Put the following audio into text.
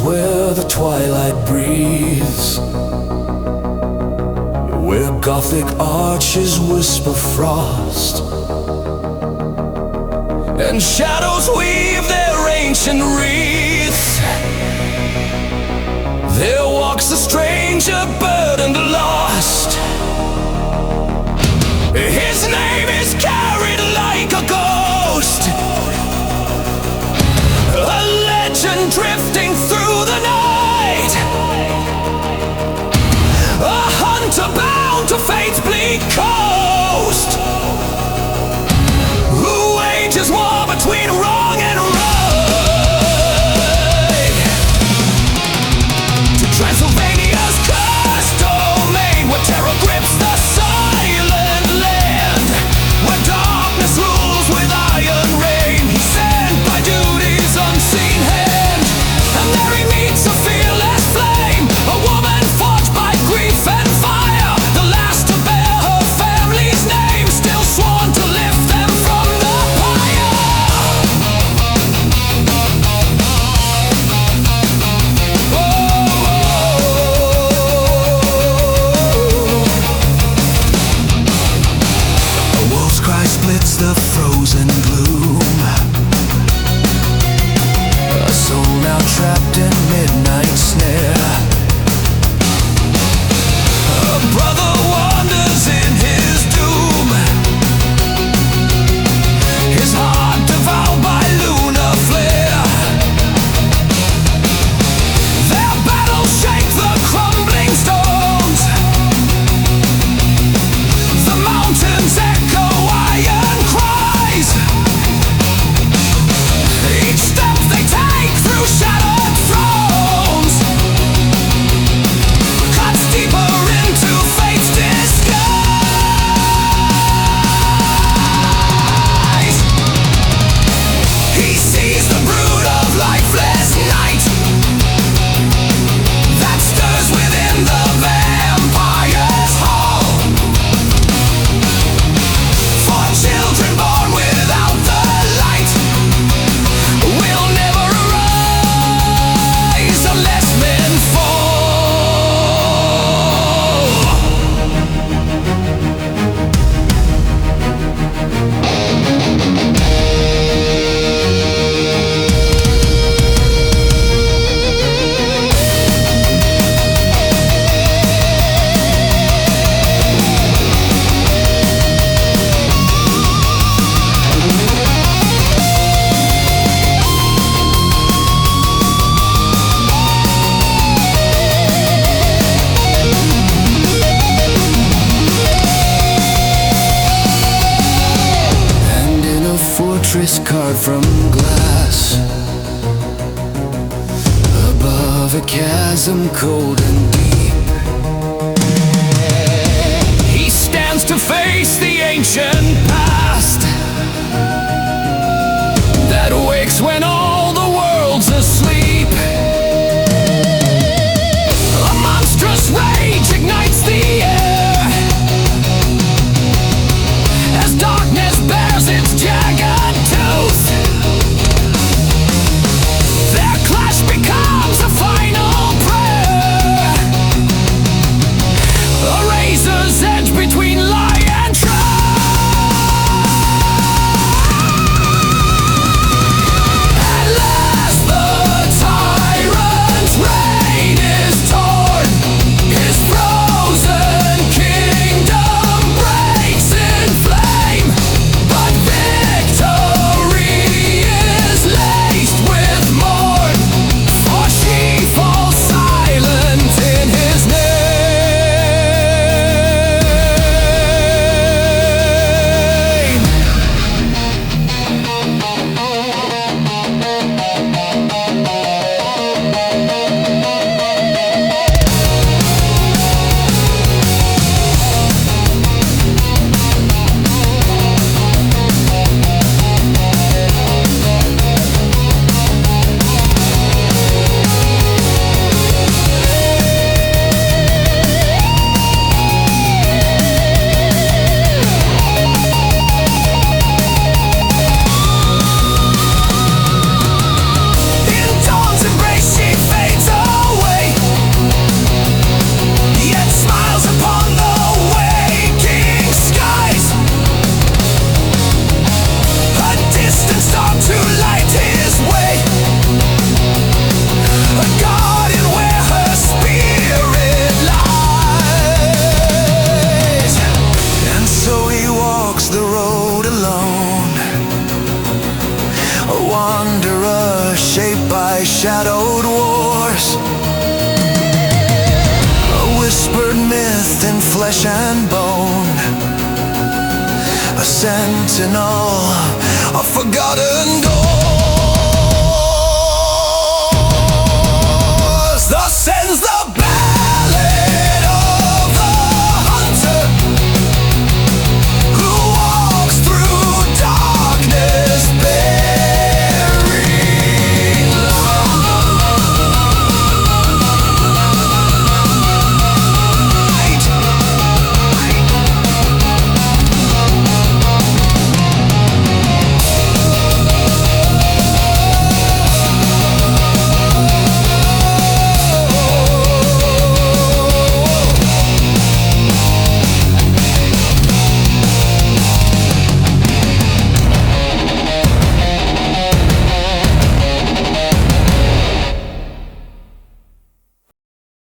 where the twilight breathes, where Gothic arches whisper frost, and shadows weave their ancient wreaths. There walks a stranger, burdened, lost. His name is carried like a ghost, a legend drifting through the night, a hunter bound to fate's bleak coast, who wages war between wrong and right. To Transylvania's cursed domain, where terror grips the silent land, where darkness rules with iron rain, he's sent by duty's unseen hand. And there he meets a fearless flame, a woman forged by grief and fire, the last to bear her family's name, still sworn to lift them from the pyre. A wolf's cry splits the frozen gloom, a soul now trapped in midnight snare. A brother wanders in his doom, his heart devoured by lunar flare. Their battles shake the crumbling stones, the mountains echo iron cries. Each step they take through shattered thrones cuts deeper into fate's disguise. He sees the brood of lifeless night that stirs within the vampire's hall, for children born without the light will never arise unless men fall. And in a fortress carved from glass, above a chasm cold and deep, he stands to face the ancient past that wakes when all the world's asleep. A monstrous rage ignites the air as darkness bears its jagged tooth. Their clash becomes a final prayer, a razor's edge between lie and truth. thunderous, shaped by shadowed wars. A whispered myth in flesh and bone, a sentinel of forgotten dawn.